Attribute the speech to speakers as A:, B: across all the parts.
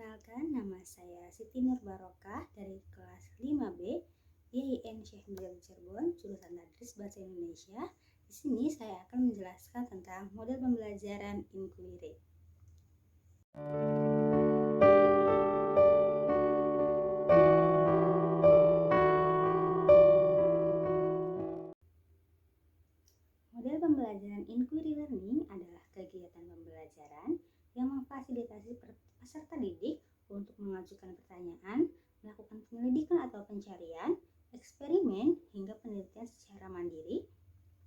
A: Perkenalkan, nama saya Siti Nur Barokah dari kelas 5B YIN Syekh Nuril Cirebon, jurusan Tadris Bahasa Indonesia. Di sini saya akan menjelaskan tentang model pembelajaran inquiry. Model pembelajaran inquiry learning adalah kegiatan pembelajaran yang memfasilitasi peserta didik untuk mengajukan pertanyaan, melakukan penyelidikan atau pencarian, eksperimen, hingga penelitian secara mandiri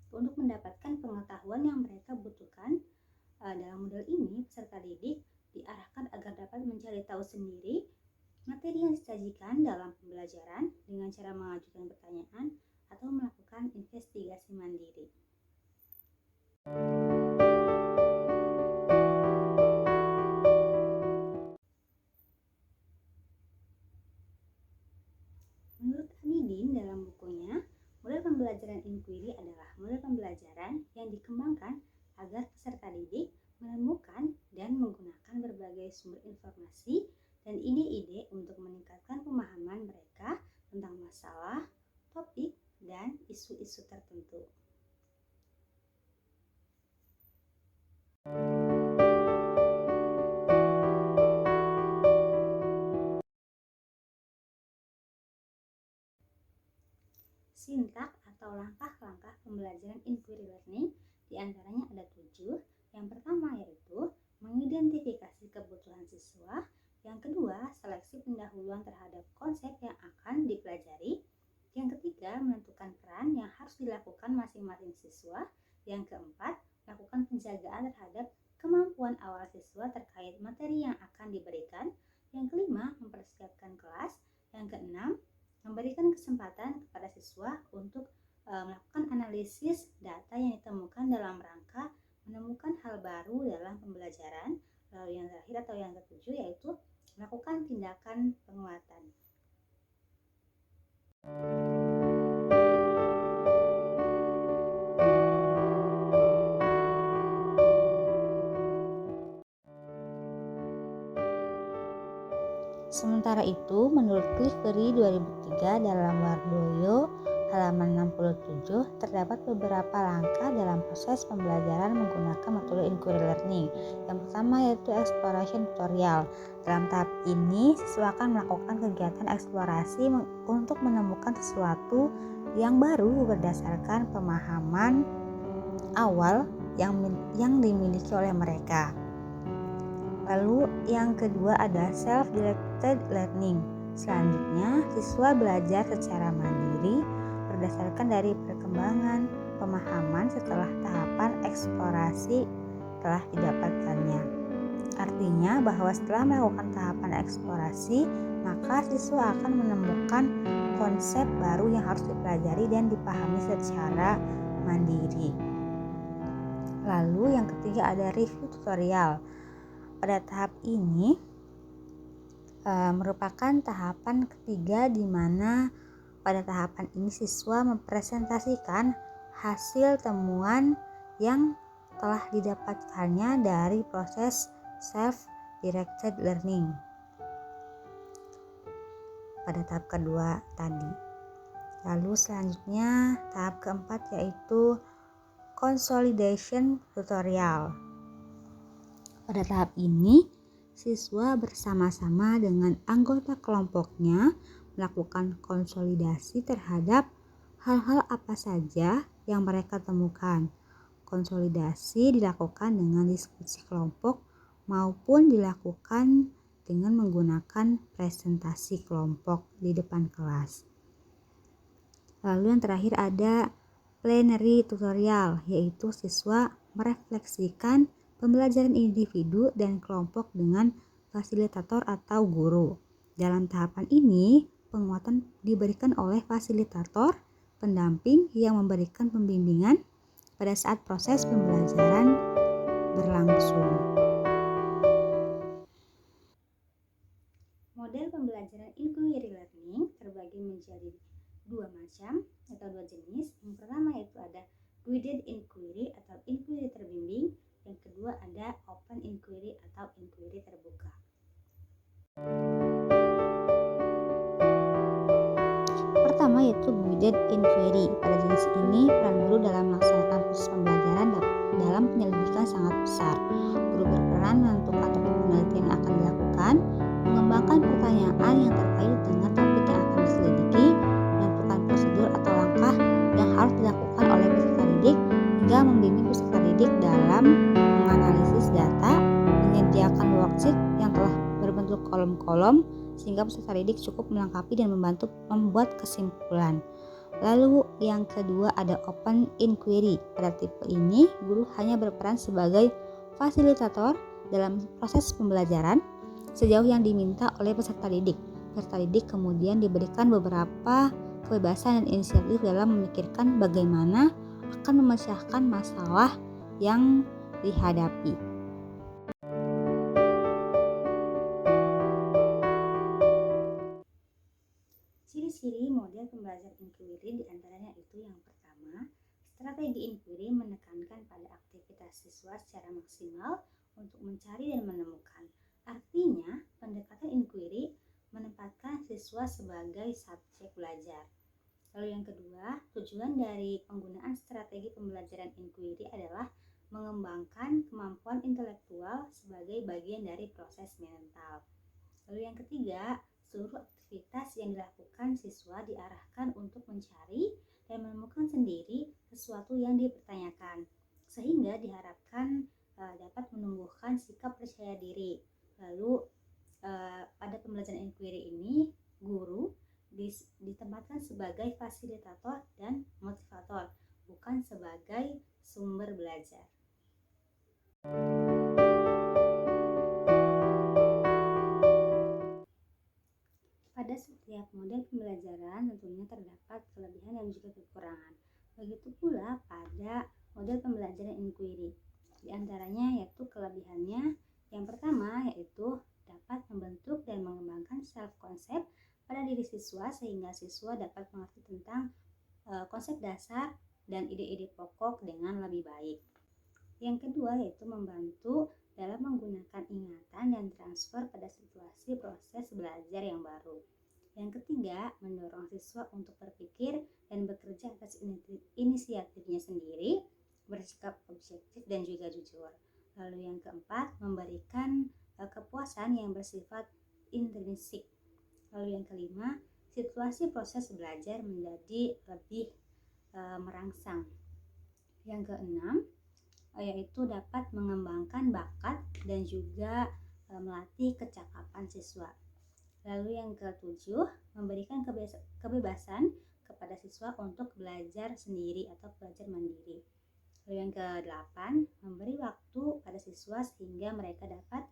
A: untuk mendapatkan pengetahuan yang mereka butuhkan. Dalam model ini, peserta didik diarahkan agar dapat mencari tahu sendiri materi yang disajikan dalam pembelajaran dengan cara mengajukan pertanyaan atau melakukan investigasi mandiri. Menurut Anidin dalam bukunya, model pembelajaran inquiry adalah model pembelajaran yang dikembangkan agar peserta didik menemukan dan menggunakan berbagai sumber informasi dan ide-ide untuk meningkatkan pemahaman mereka tentang masalah, topik, dan isu-isu tertentu. Sintak atau langkah-langkah pembelajaran inquiry learning diantaranya ada 7. Yang pertama yaitu mengidentifikasi kebutuhan siswa. Yang kedua, seleksi pendahuluan terhadap konsep yang akan dipelajari. Yang ketiga, menentukan peran yang harus dilakukan masing-masing siswa. Yang keempat, melakukan penjagaan terhadap kemampuan awal siswa terkait materi yang akan diberikan. Yang kelima, mempersiapkan kelas. Yang keenam, memberikan kesempatan kepada siswa untuk melakukan analisis data yang ditemukan dalam rangka menemukan hal baru dalam pembelajaran. Lalu yang terakhir atau yang ketujuh yaitu melakukan tindakan penguatan. Sementara itu, menurut Clifford 2003 dalam Wardoyo halaman 67, terdapat beberapa langkah dalam proses pembelajaran menggunakan metode inquiry learning. Yang pertama yaitu exploration tutorial. Dalam tahap ini, siswa akan melakukan kegiatan eksplorasi untuk menemukan sesuatu yang baru berdasarkan pemahaman awal yang dimiliki oleh mereka. Lalu yang kedua ada self-directed learning. Selanjutnya, siswa belajar secara mandiri berdasarkan dari perkembangan pemahaman setelah tahapan eksplorasi telah didapatkannya. Artinya bahwa setelah melakukan tahapan eksplorasi, maka siswa akan menemukan konsep baru yang harus dipelajari dan dipahami secara mandiri. Lalu yang ketiga ada review tutorial. Pada tahap ini merupakan tahapan ketiga di mana pada tahapan ini siswa mempresentasikan hasil temuan yang telah didapatkannya dari proses self-directed learning pada tahap kedua tadi. Lalu selanjutnya tahap keempat yaitu consolidation tutorial. Pada tahap ini, siswa bersama-sama dengan anggota kelompoknya melakukan konsolidasi terhadap hal-hal apa saja yang mereka temukan. Konsolidasi dilakukan dengan diskusi kelompok maupun dilakukan dengan menggunakan presentasi kelompok di depan kelas. Lalu yang terakhir ada plenary tutorial, yaitu siswa merefleksikan pembelajaran individu dan kelompok dengan fasilitator atau guru. Dalam tahapan ini, penguatan diberikan oleh fasilitator, pendamping yang memberikan pembimbingan pada saat proses pembelajaran berlangsung. Model pembelajaran inquiry learning terbagi menjadi dua macam atau dua jenis. Yang pertama yaitu ada guided inquiry atau inquiry terbimbing. Yang kedua ada open inquiry atau inquiry terbuka. Pertama yaitu guided inquiry. Pada jenis ini, peran guru dalam melaksanakan proses pembelajaran dalam penyelidikan sangat besar. Guru berperan menentukan topik penelitian yang akan dilakukan, mengembangkan pertanyaan yang terkait dengan topik yang akan diselidiki, menentukan prosedur atau langkah yang harus dilakukan oleh peserta didik, hingga membimbing peserta didik dalam menganalisis data, menyediakan worksheet yang telah berbentuk kolom-kolom sehingga peserta didik cukup melengkapi dan membantu membuat kesimpulan. Lalu yang kedua ada open inquiry. Pada tipe ini, guru hanya berperan sebagai fasilitator dalam proses pembelajaran sejauh yang diminta oleh peserta didik. Peserta didik kemudian diberikan beberapa kebebasan dan inisiatif dalam memikirkan bagaimana akan memecahkan masalah yang dihadapi. Ciri-ciri model pembelajaran inquiry diantaranya itu yang pertama, strategi inquiry menekankan pada aktivitas siswa secara maksimal untuk mencari dan menemukan. Artinya, pendekatan inquiry menempatkan siswa sebagai subjek belajar. Lalu yang kedua, tujuan dari penggunaan strategi pembelajaran inquiry adalah mengembangkan kemampuan intelektual sebagai bagian dari proses mental. Lalu yang ketiga, seluruh aktivitas yang dilakukan siswa diarahkan untuk mencari dan menemukan sendiri sesuatu yang dipertanyakan, sehingga diharapkan dapat menumbuhkan sikap percaya diri. Lalu pada pembelajaran inquiry ini, guru ditempatkan sebagai fasilitator dan motivator, bukan sebagai sumber belajar. Pada setiap model pembelajaran tentunya terdapat kelebihan dan juga kekurangan. Begitu pula pada model pembelajaran inquiry. Di antaranya yaitu kelebihannya, yang pertama yaitu dapat membentuk dan mengembangkan self-concept pada diri siswa sehingga siswa dapat mengerti tentang konsep dasar dan ide-ide pokok dengan lebih baik. Yang kedua yaitu membantu dalam menggunakan ingatan dan transfer pada situasi proses belajar yang baru. Yang ketiga, mendorong siswa untuk berpikir dan bekerja atas inisiatifnya sendiri, bersikap objektif dan juga jujur. Lalu yang keempat, memberikan kepuasan yang bersifat intrinsik. Lalu yang kelima, situasi proses belajar menjadi lebih merangsang. Yang keenam, yaitu dapat mengembangkan bakat dan juga melatih kecakapan siswa. Lalu yang ketujuh, memberikan kebebasan kepada siswa untuk belajar sendiri atau belajar mandiri. Lalu yang kedelapan, memberi waktu pada siswa sehingga mereka dapat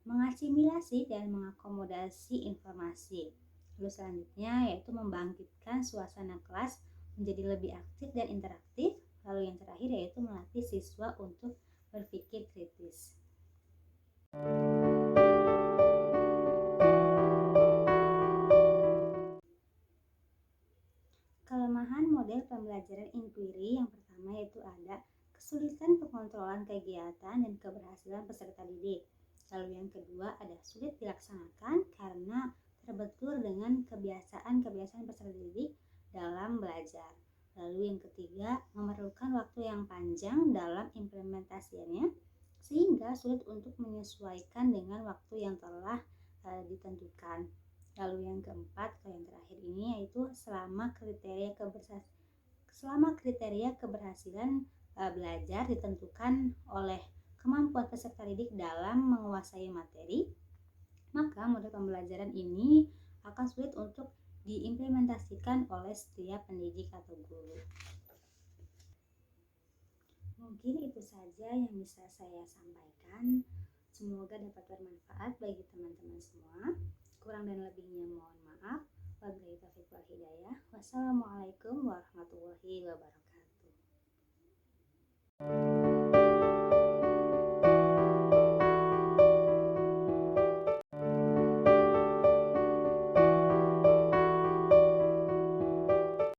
A: mengasimilasi dan mengakomodasi informasi. Lalu selanjutnya yaitu membangkitkan suasana kelas menjadi lebih aktif dan interaktif. Lalu yang terakhir yaitu melatih siswa untuk berpikir kritis. Kelemahan model pembelajaran inquiry yang pertama yaitu ada kesulitan pengontrolan kegiatan dan keberhasilan peserta didik. Lalu yang kedua ada sulit dilaksanakan karena terbentur dengan kebiasaan-kebiasaan peserta didik dalam belajar. Lalu yang ketiga memerlukan waktu yang panjang dalam implementasinya sehingga sulit untuk menyesuaikan dengan waktu yang telah ditentukan. Lalu yang keempat, yang terakhir ini yaitu selama kriteria keberhasilan belajar ditentukan oleh kemampuan peserta didik dalam menguasai materi, maka model pembelajaran ini akan sulit untuk diimplementasikan oleh setiap pendidik atau guru. Mungkin itu saja yang bisa saya sampaikan. Semoga dapat bermanfaat bagi teman-teman semua. Kurang dan lebihnya mohon maaf. Wabillahi taufiq wal hidayah. Wassalamualaikum warahmatullahi wabarakatuh.